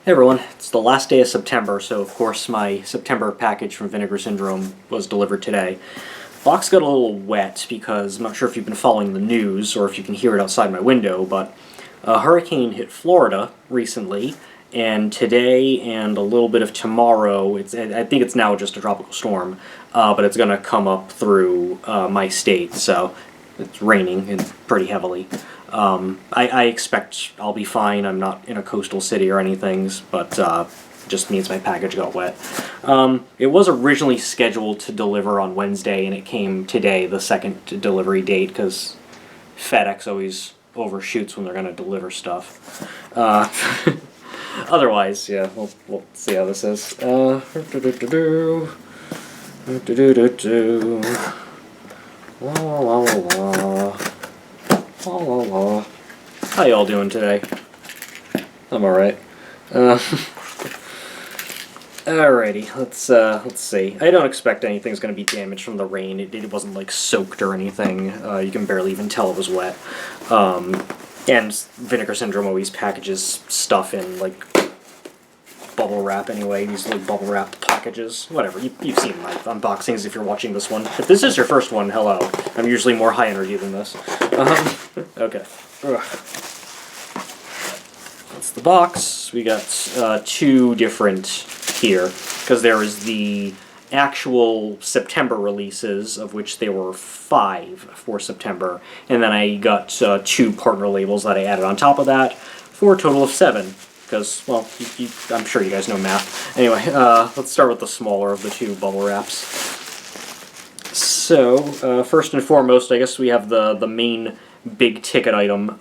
Hey everyone, it's the last day of September, so of course my September package from Vinegar Syndrome was delivered today. Box got a little wet because I'm not sure if you've been following the news or if you can hear it outside my window, but a hurricane hit Florida recently, and today and a little bit of tomorrow, I think it's now just a tropical storm, but it's going to come up through my state, so it's raining and pretty heavily. I expect I'll be fine. I'm not in a coastal city or anything, but just means my package got wet. It was originally scheduled to deliver on Wednesday, and it came today, the second delivery date, because FedEx always overshoots when they're going to deliver stuff. Otherwise, yeah, we'll see how this is. La la la la. La la la. How y'all doing today? I'm alright. Alrighty, let's see. I don't expect anything's gonna be damaged from the rain. It wasn't like soaked or anything. You can barely even tell it was wet. And Vinegar Syndrome always packages stuff in like bubble wrap anyway. These like bubble wrap packages. Whatever. You've seen my unboxings if you're watching this one. If this is your first one, hello. I'm usually more high energy than this. Okay. Ugh. That's the box. We got two different here, because there is the actual September releases, of which there were 5 for September, and then I got 2 partner labels that I added on top of that, for a total of 7. Because, well, I'm sure you guys know math. Anyway, let's start with the smaller of the 2 bubble wraps. So, first and foremost, I guess we have the main big ticket item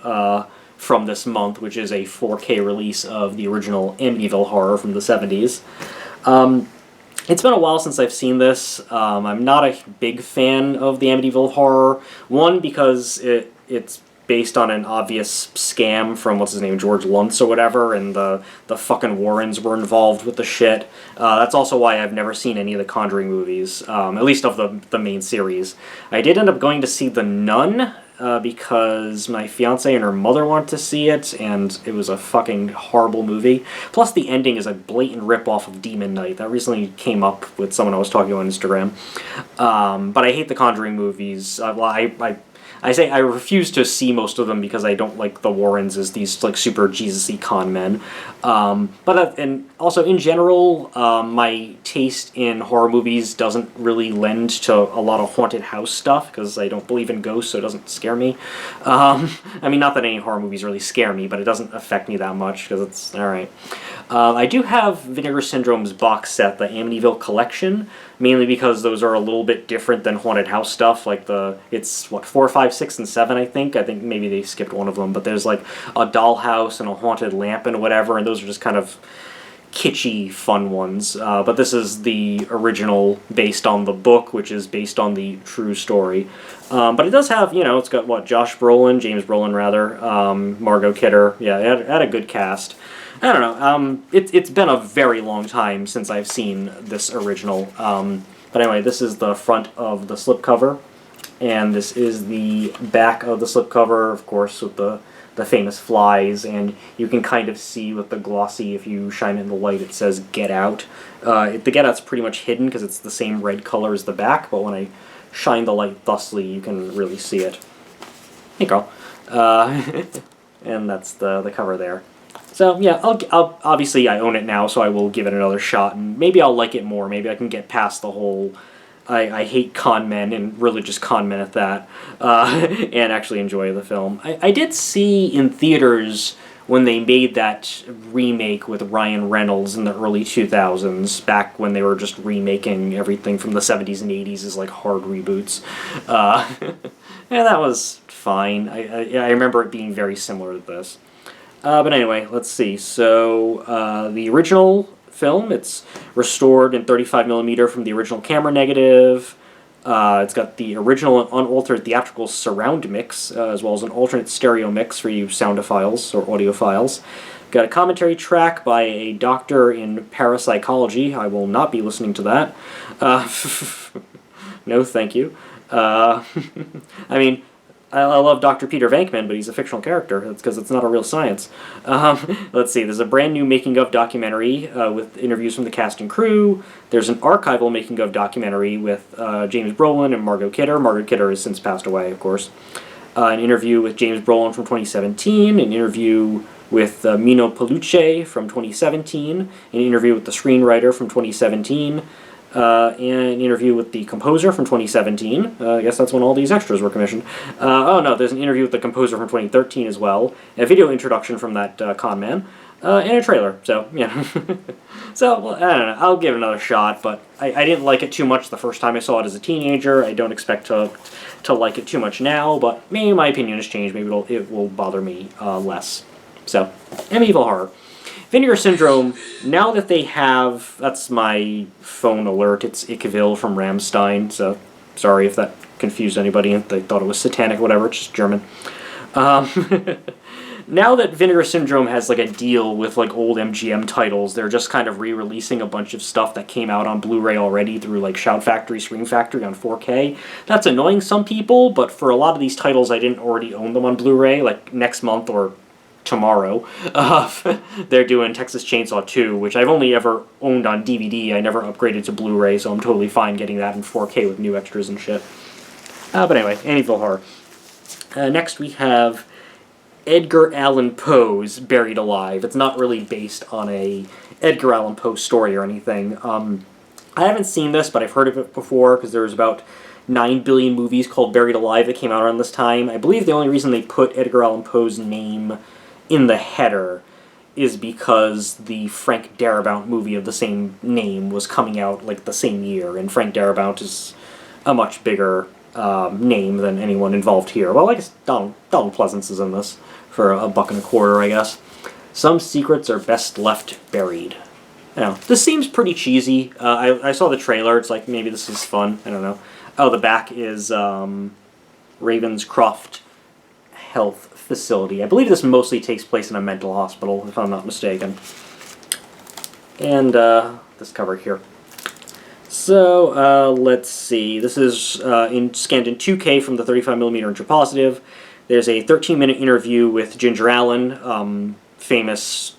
from this month, which is a 4K release of the original Amityville Horror from the 70s. It's been a while since I've seen this. I'm not a big fan of the Amityville Horror. One, because it's based on an obvious scam from, what's his name, George Luntz or whatever, and the fucking Warrens were involved with the shit. That's also why I've never seen any of the Conjuring movies, at least of the main series. I did end up going to see The Nun, because my fiance and her mother wanted to see it, and it was a fucking horrible movie. Plus, the ending is a blatant rip-off of Demon Knight. That recently came up with someone I was talking to on Instagram. But I hate the Conjuring movies. I say I refuse to see most of them because I don't like the Warrens as these like super Jesus-y con men. And also in general, my taste in horror movies doesn't really lend to a lot of haunted house stuff because I don't believe in ghosts, so it doesn't scare me. I mean, not that any horror movies really scare me, but it doesn't affect me that much because it's alright. I do have Vinegar Syndrome's box set, the Amityville Collection, mainly because those are a little bit different than haunted house stuff. Like it's what, 4, 5, 6, and 7, I think. I think maybe they skipped one of them, but there's like a dollhouse and a haunted lamp and whatever, and those are just kind of kitschy, fun ones. But this is the original based on the book, which is based on the true story. But it does have, it's got, what, James Brolin rather, Margot Kidder. Yeah, it had a good cast. I don't know. It's been a very long time since I've seen this original. But anyway, this is the front of the slipcover, and this is the back of the slipcover, of course, with the famous flies, and you can kind of see with the glossy, if you shine in the light, it says "Get Out." The Get Out's pretty much hidden because it's the same red color as the back, but when I shine the light thusly, you can really see it. Hey, girl. And that's the cover there. So, yeah, I'll obviously I own it now, so I will give it another shot, and maybe I'll like it more. Maybe I can get past the whole I hate con men, and religious con men at that, and actually enjoy the film. I did see in theaters when they made that remake with Ryan Reynolds in the early 2000s, back when they were just remaking everything from the 70s and 80s as like hard reboots. Yeah, that was fine. I remember it being very similar to this. But anyway, let's see. So, the original film, it's restored in 35mm from the original camera negative. It's got the original and unaltered theatrical surround mix, as well as an alternate stereo mix for you soundophiles or audiophiles. Got a commentary track by a doctor in parapsychology. I will not be listening to that. No, thank you. I mean, I love Dr. Peter Venkman, but he's a fictional character. That's because it's not a real science. Let's see. There's a brand new making-of documentary with interviews from the cast and crew. There's an archival making-of documentary with James Brolin and Margot Kidder. Margot Kidder has since passed away, of course. An interview with James Brolin from 2017. An interview with Mino Palucci from 2017. An interview with the screenwriter from 2017. And an interview with the composer from 2017. I guess that's when all these extras were commissioned. Oh no, there's an interview with the composer from 2013 as well. A video introduction from that con man. And a trailer. So, yeah. So, well, I don't know. I'll give it another shot, but I didn't like it too much the first time I saw it as a teenager. I don't expect to like it too much now, but maybe my opinion has changed. Maybe it will bother me less. So, Amityville Horror. Vinegar Syndrome, now that they have, that's my phone alert, it's Ickville from Rammstein, so sorry if that confused anybody and they thought it was satanic, whatever, it's just German. Now that Vinegar Syndrome has like a deal with like old MGM titles, they're just kind of re-releasing a bunch of stuff that came out on Blu-ray already through like Shout Factory, Scream Factory on 4K. That's annoying some people, but for a lot of these titles I didn't already own them on Blu-ray, like next month or tomorrow, they're doing Texas Chainsaw 2, which I've only ever owned on DVD. I never upgraded to Blu-ray, so I'm totally fine getting that in 4K with new extras and shit. But anyway, Amityville Horror. Next we have Edgar Allan Poe's Buried Alive. It's not really based on a Edgar Allan Poe story or anything. I haven't seen this, but I've heard of it before, because there's about 9 billion movies called Buried Alive that came out around this time. I believe the only reason they put Edgar Allan Poe's name in the header is because the Frank Darabont movie of the same name was coming out like the same year, and Frank Darabont is a much bigger name than anyone involved here. Well, I guess Donald Pleasance is in this for $1.25, I guess. Some secrets are best left buried. You know, this seems pretty cheesy. I saw the trailer. It's like, maybe this is fun. I don't know. Oh, the back is Ravenscroft Health Facility. I believe this mostly takes place in a mental hospital, if I'm not mistaken. And this cover here. So, let's see. This is scanned in 2K from the 35mm interpositive. There's a 13-minute interview with Ginger Allen, famous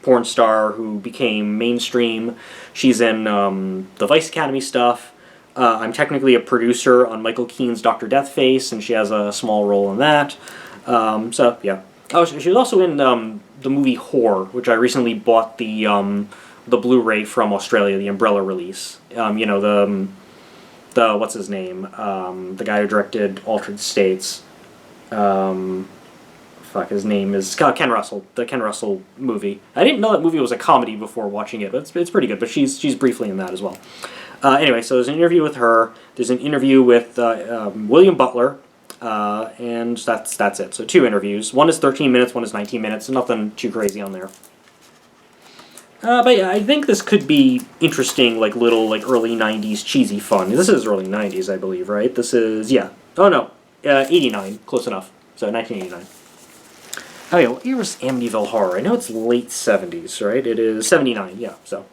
porn star who became mainstream. She's in the Vice Academy stuff. I'm technically a producer on Michael Keane's Dr. Deathface, and she has a small role in that. So, yeah. Oh, she was also in the movie Horror, which I recently bought the Blu-ray from Australia, the Umbrella release. You know, the what's his name? The guy who directed Altered States. Fuck, his name is Ken Russell. The Ken Russell movie. I didn't know that movie was a comedy before watching it, but it's pretty good. But she's briefly in that as well. Anyway, so there's an interview with her. There's an interview with William Butler. And that's it. So 2 interviews. One is 13 minutes, one is 19 minutes, so nothing too crazy on there. But yeah, I think this could be interesting, like little like early 90s cheesy fun. This is early 90s, I believe, right? This is, yeah. Oh no, 89, close enough. So 1989. Oh yeah, what year was Amityville Horror? I know it's late 70s, right? It is 79, yeah, so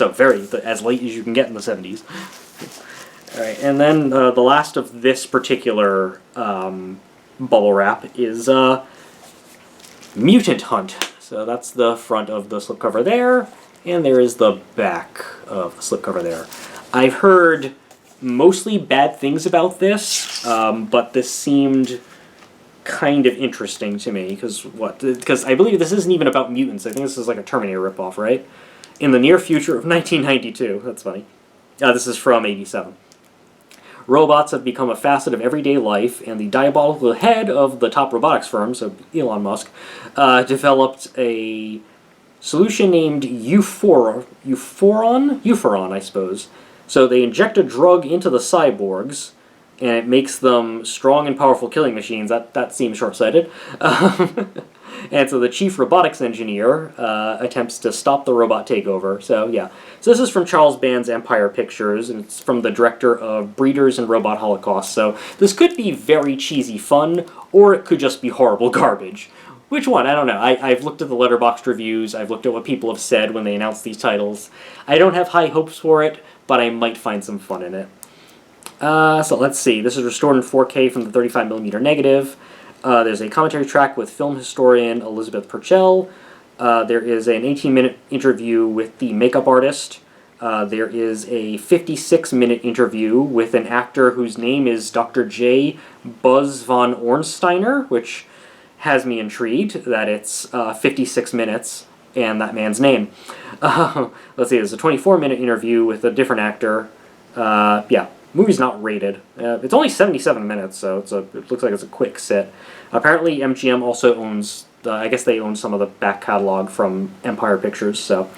very, as late as you can get in the 70s. Alright, and then the last of this particular bubble wrap is Mutant Hunt. So that's the front of the slipcover there, and there is the back of the slipcover there. I've heard mostly bad things about this, but this seemed kind of interesting to me, because I believe this isn't even about mutants. I think this is like a Terminator ripoff, right? In the near future of 1992. That's funny. This is from 87. Robots have become a facet of everyday life, and the diabolical head of the top robotics firm, so Elon Musk, developed a solution named Euphoron, I suppose. So they inject a drug into the cyborgs, and it makes them strong and powerful killing machines. That seems short-sighted. And so the chief robotics engineer attempts to stop the robot takeover. So yeah. So this is from Charles Band's Empire Pictures, and it's from the director of Breeders and Robot Holocaust. So this could be very cheesy fun, or it could just be horrible garbage. Which one? I don't know. I've looked at the Letterboxd reviews. I've looked at what people have said when they announced these titles. I don't have high hopes for it, but I might find some fun in it. So let's see. This is restored in 4K from the 35mm negative. There's a commentary track with film historian Elizabeth Purcell. There is an 18-minute interview with the makeup artist. There is a 56-minute interview with an actor whose name is Dr. J. Buzz von Ornsteiner, which has me intrigued that it's 56 minutes and that man's name. Let's see, there's a 24-minute interview with a different actor. Yeah, movie's not rated. It's only 77 minutes, so it looks like it's a quick sit. Apparently MGM also owns, I guess they own some of the back catalog from Empire Pictures, so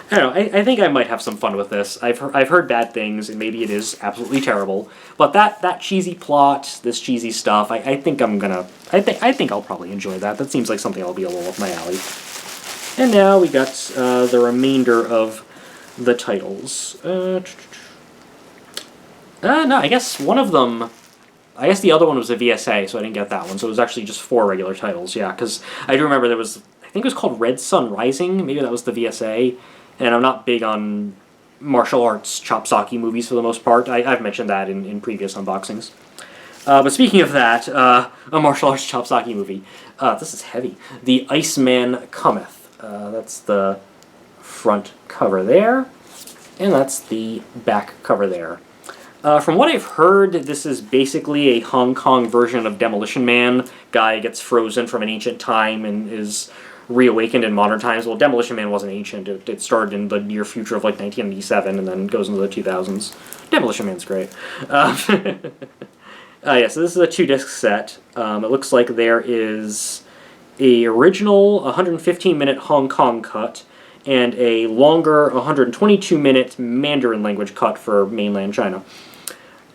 I don't know. I think I might have some fun with this. I've heard bad things, and maybe it is absolutely terrible. But that cheesy plot, this cheesy stuff, I think I think I'll probably enjoy that. That seems like something that'll be a little up my alley. And now we got the remainder of the titles. No, I guess one of them. I guess the other one was a VSA, so I didn't get that one. So it was actually just 4 regular titles. Yeah, because I do remember there was. I think it was called Red Sun Rising. Maybe that was the VSA. And I'm not big on martial arts chopsaki movies for the most part. I've mentioned that in previous unboxings. But speaking of that, a martial arts chopsaki movie. This is heavy. The Iceman Cometh. That's the front cover there. And that's the back cover there. From what I've heard, this is basically a Hong Kong version of Demolition Man. Guy gets frozen from an ancient time and is reawakened in modern times. Well, Demolition Man wasn't ancient. It started in the near future of like 1997 and then goes into the 2000s. Demolition Man's great. Yeah, so this is a 2-disc set. It looks like there is a original 115-minute Hong Kong cut and a longer 122-minute Mandarin language cut for mainland China.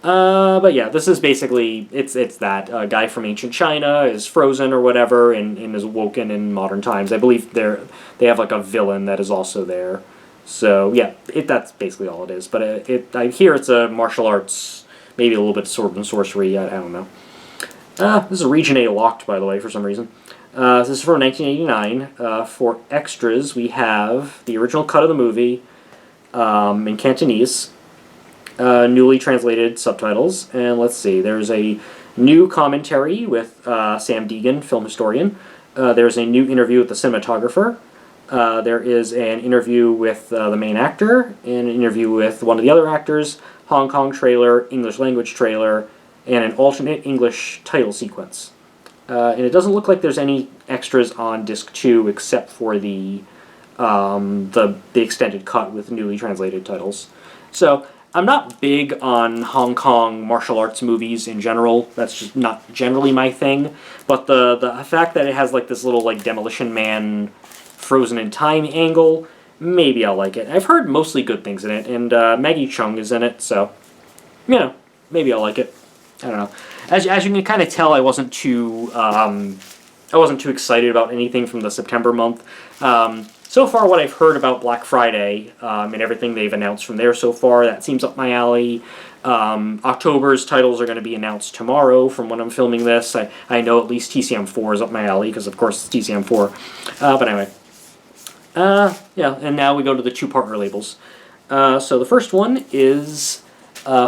But yeah, this is basically, it's that. A guy from ancient China is frozen or whatever and is woken in modern times. I believe they have like a villain that is also there. So yeah, that's basically all it is. But I hear it's a martial arts, maybe a little bit of sword and sorcery, I don't know. This is Region A locked, by the way, for some reason. This is from 1989. For extras, we have the original cut of the movie in Cantonese. Newly translated subtitles, and let's see, there's a new commentary with Sam Deegan, film historian. There's a new interview with the cinematographer. There is an interview with the main actor, and an interview with one of the other actors, Hong Kong trailer, English language trailer, and an alternate English title sequence. And it doesn't look like there's any extras on disc 2 except for the extended cut with newly translated titles. So I'm not big on Hong Kong martial arts movies in general. That's just not generally my thing. But the fact that it has like this little like Demolition Man frozen in time angle, maybe I'll like it. I've heard mostly good things in it, and Maggie Cheung is in it, so you know, maybe I'll like it. I don't know. As you can kind of tell, I wasn't too excited about anything from the September month. So far, what I've heard about Black Friday and everything they've announced from there so far, that seems up my alley. October's titles are going to be announced tomorrow from when I'm filming this. I know at least TCM4 is up my alley, because of course it's TCM4. But anyway. Yeah, and now we go to the 2 partner labels. So the first one is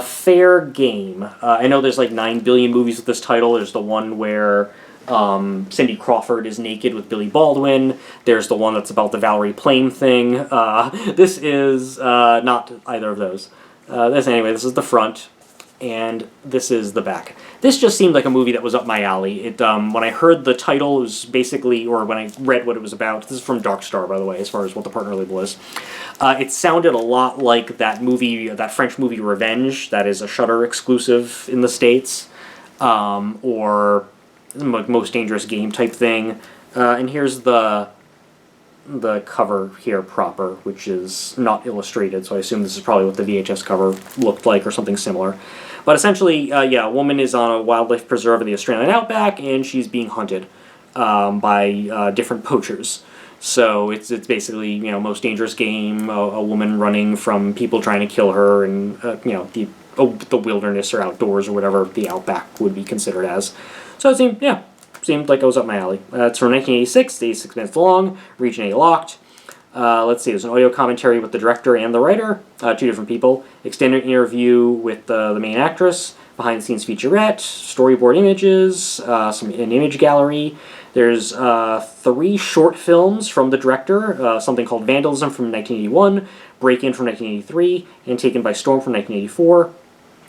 Fair Game. I know there's like 9 billion movies with this title. There's the one where Cindy Crawford is naked with Billy Baldwin. There's the one that's about the Valerie Plame thing. This is not either of those. Anyway, this is the front, and this is the back. This just seemed like a movie that was up my alley. When I heard the title, it was basically, or when I read what it was about, this is from Dark Star, by the way, as far as what the partner label is. It sounded a lot like that movie, that French movie Revenge, that is a Shudder exclusive in the States, or Most Dangerous Game type thing. And here's the cover here proper, which is not illustrated, so I assume this is probably what the VHS cover looked like or something similar. But essentially, yeah, a woman is on a wildlife preserve in the Australian outback, and she's being hunted by different poachers. So it's basically, you know, Most Dangerous Game, a woman running from people trying to kill her, and you know, the wilderness or outdoors or whatever the outback would be considered as. So it seemed like it was up my alley. It's from 1986, 86 minutes long, Region A locked. Let's see, there's an audio commentary with the director and the writer, two different people, extended interview with the main actress, behind-the-scenes featurette, storyboard images, an image gallery. There's 3 short films from the director, something called Vandalism from 1981, Break-In from 1983, and Taken by Storm from 1984.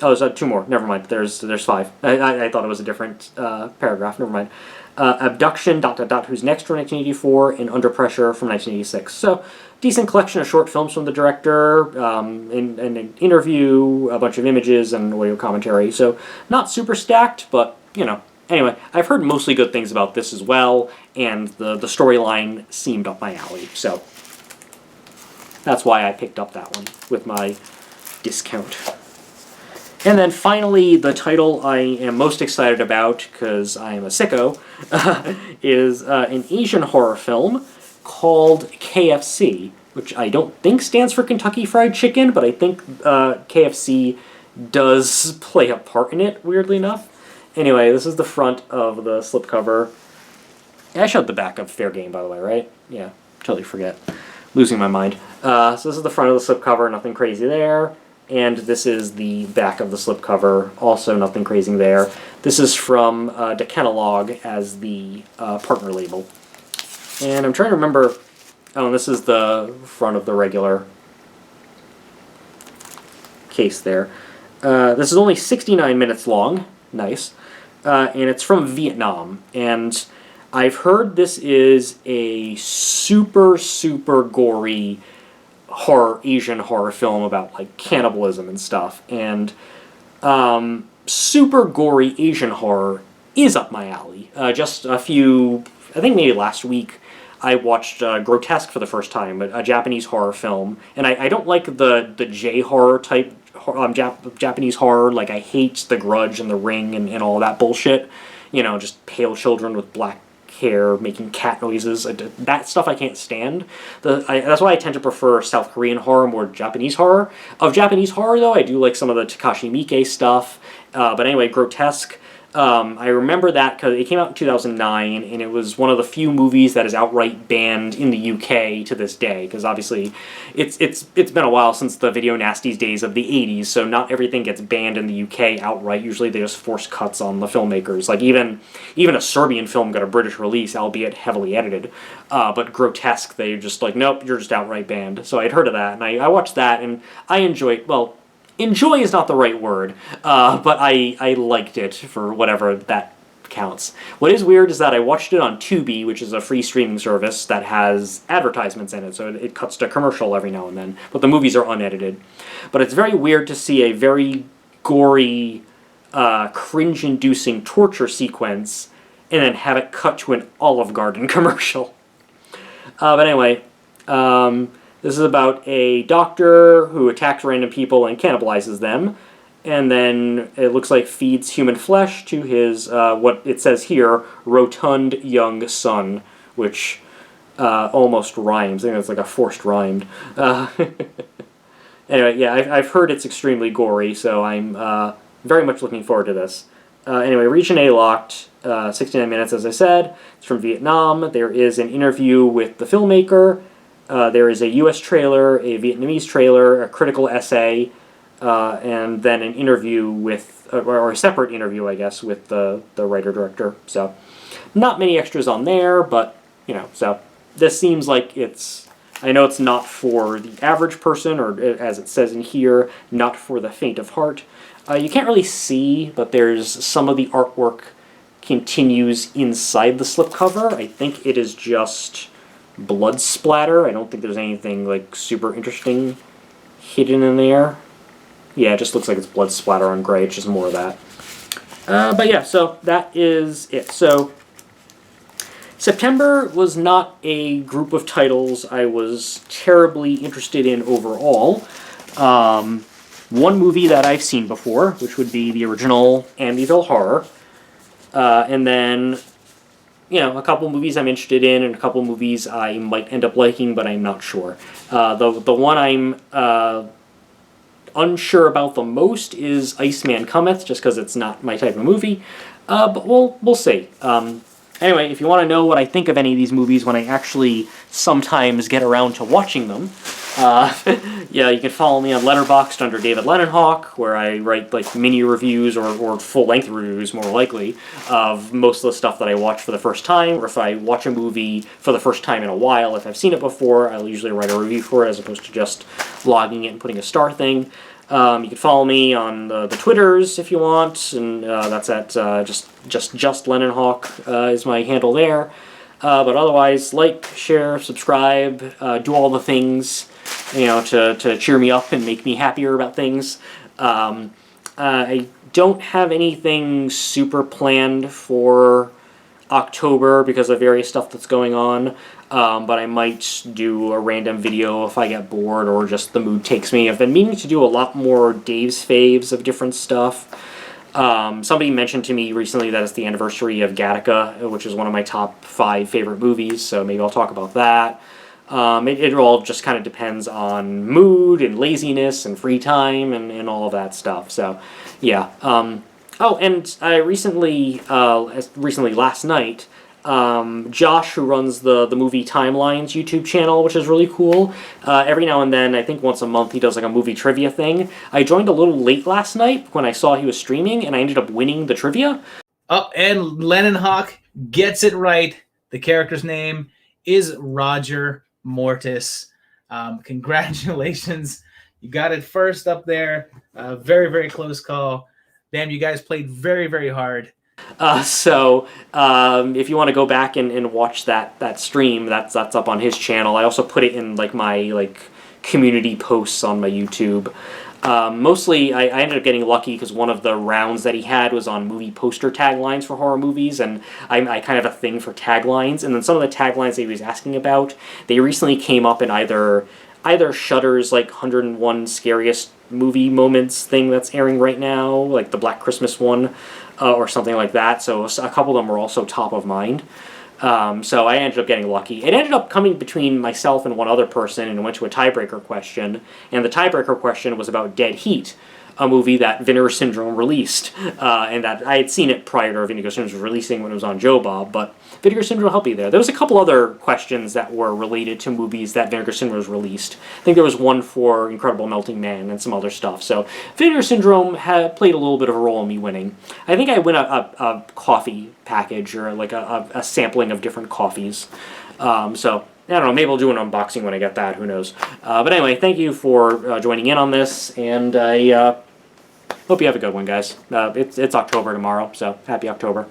Oh, there's 2 more. Never mind. There's 5. I thought it was a different paragraph. Never mind. Abduction, ... Who's Next from 1984, and Under Pressure from 1986. So, decent collection of short films from the director, an interview, a bunch of images, and audio commentary. So, not super stacked, but, you know. Anyway, I've heard mostly good things about this as well, and the storyline seemed up my alley. So, that's why I picked up that one with my discount. And then finally, the title I am most excited about, because I am a sicko, is an Asian horror film called KFC, which I don't think stands for Kentucky Fried Chicken, but I think KFC does play a part in it, weirdly enough. Anyway, this is the front of the slipcover. I showed the back of Fair Game, by the way, right? Yeah, totally forget. Losing my mind. So this is the front of the slipcover, nothing crazy there. And this is the back of the slipcover, also nothing crazy there. This is from Decalog as the partner label. And I'm trying to remember... Oh, and this is the front of the regular case there. This is only 69 minutes long. Nice. And it's from Vietnam. And I've heard this is a super, super gory Asian horror film about, like, cannibalism and stuff. And super gory Asian horror is up my alley. Just a few... I think maybe last week I watched Grotesque for the first time, a Japanese horror film. And I don't like the J-horror type Japanese horror. Like, I hate The Grudge and The Ring and all that bullshit. You know, just pale children with black hair making cat noises. That stuff I can't stand. That's why I tend to prefer South Korean horror more Japanese horror. Of Japanese horror, though, I do like some of the Takashi Miike stuff. But anyway, Grotesque. I remember that because it came out in 2009, and it was one of the few movies that is outright banned in the UK to this day, because obviously it's been a while since the video nasties days of the 80s, so not everything gets banned in the UK outright. Usually they just force cuts on the filmmakers. Like even a Serbian film got a British release, albeit heavily edited, but Grotesque, they just like, nope, you're just outright banned. So I'd heard of that, and I watched that, and I enjoyed, well, enjoy is not the right word, but I liked it for whatever that counts. What is weird is that I watched it on Tubi, which is a free streaming service that has advertisements in it, so it cuts to commercial every now and then, but the movies are unedited. But it's very weird to see a very gory, cringe-inducing torture sequence and then have it cut to an Olive Garden commercial. But anyway, this is about a doctor who attacks random people and cannibalizes them, and then it looks like feeds human flesh to his, what it says here, rotund young son, which almost rhymes. I think it's like a forced rhymed. Anyway, yeah, I've heard it's extremely gory, so I'm very much looking forward to this. Anyway, Region A locked, 69 minutes, as I said. It's from Vietnam. There is an interview with the filmmaker. There is a U.S. trailer, a Vietnamese trailer, a critical essay, and then an interview with, or a separate interview, I guess, with the writer-director. So, not many extras on there, but, you know, so this seems like it's, I know it's not for the average person, or as it says in here, not for the faint of heart. You can't really see, but there's some of the artwork continues inside the slipcover. I think it is just blood splatter. I don't think there's anything like super interesting hidden in there. Yeah, it just looks like it's blood splatter on gray. It's just more of that. But yeah, so that is it. So September was not a group of titles I was terribly interested in overall. One movie that I've seen before, which would be the original Amityville Horror, and then, you know, a couple movies I'm interested in, and a couple movies I might end up liking, but I'm not sure. The one I'm unsure about the most is Iceman Cometh, just because it's not my type of movie, but we'll see. Anyway, if you want to know what I think of any of these movies when I actually sometimes get around to watching them, yeah, you can follow me on Letterboxd under David Leninhawk, where I write like mini reviews or full-length reviews, more likely, of most of the stuff that I watch for the first time, or if I watch a movie for the first time in a while, if I've seen it before, I'll usually write a review for it as opposed to just logging it and putting a star thing. You can follow me on the Twitters if you want, and that's at just Leninhawk is my handle there. But otherwise, like, share, subscribe, do all the things, to cheer me up and make me happier about things. I don't have anything super planned for October because of various stuff that's going on. But I might do a random video if I get bored or just the mood takes me. I've been meaning to do a lot more Dave's faves of different stuff. Somebody mentioned to me recently that it's the anniversary of Gattaca, which is one of my top 5 favorite movies, so maybe I'll talk about that. It all just kind of depends on mood and laziness and free time and all of that stuff. So, yeah. Oh, and I recently last night, Josh, who runs the Movie Timelines YouTube channel, which is really cool. Every now and then, I think once a month, he does like a movie trivia thing. I joined a little late last night when I saw he was streaming, and I ended up winning the trivia. Oh, and Leninhawk gets it right. The character's name is Roger Mortis. Congratulations. You got it first up there. Very, very close call. Damn, you guys played very, very hard. So if you want to go back and watch that stream, that's up on his channel. I also put it in like my community posts on my YouTube. Mostly, I ended up getting lucky because one of the rounds that he had was on movie poster taglines for horror movies, and I kind of have a thing for taglines. And then some of the taglines that he was asking about, they recently came up in either Shudder's 101 Scariest Movie Moments thing that's airing right now, like the Black Christmas one, or something like that. So a couple of them were also top of mind. So I ended up getting lucky. It ended up coming between myself and one other person, and went to a tiebreaker question. And the tiebreaker question was about Dead Heat, a movie that Vinegar Syndrome released, and that I had seen it prior to Vinegar Syndrome releasing when it was on Joe Bob, but Vinegar Syndrome helped me there. There was a couple other questions that were related to movies that Vinegar Syndrome was released. I think there was one for Incredible Melting Man and some other stuff. So Vinegar Syndrome had played a little bit of a role in me winning. I think I win a coffee package or a sampling of different coffees. So I don't know, maybe I'll do an unboxing when I get that, who knows. But anyway, thank you for joining in on this, and I hope you have a good one, guys. It's October tomorrow, so happy October.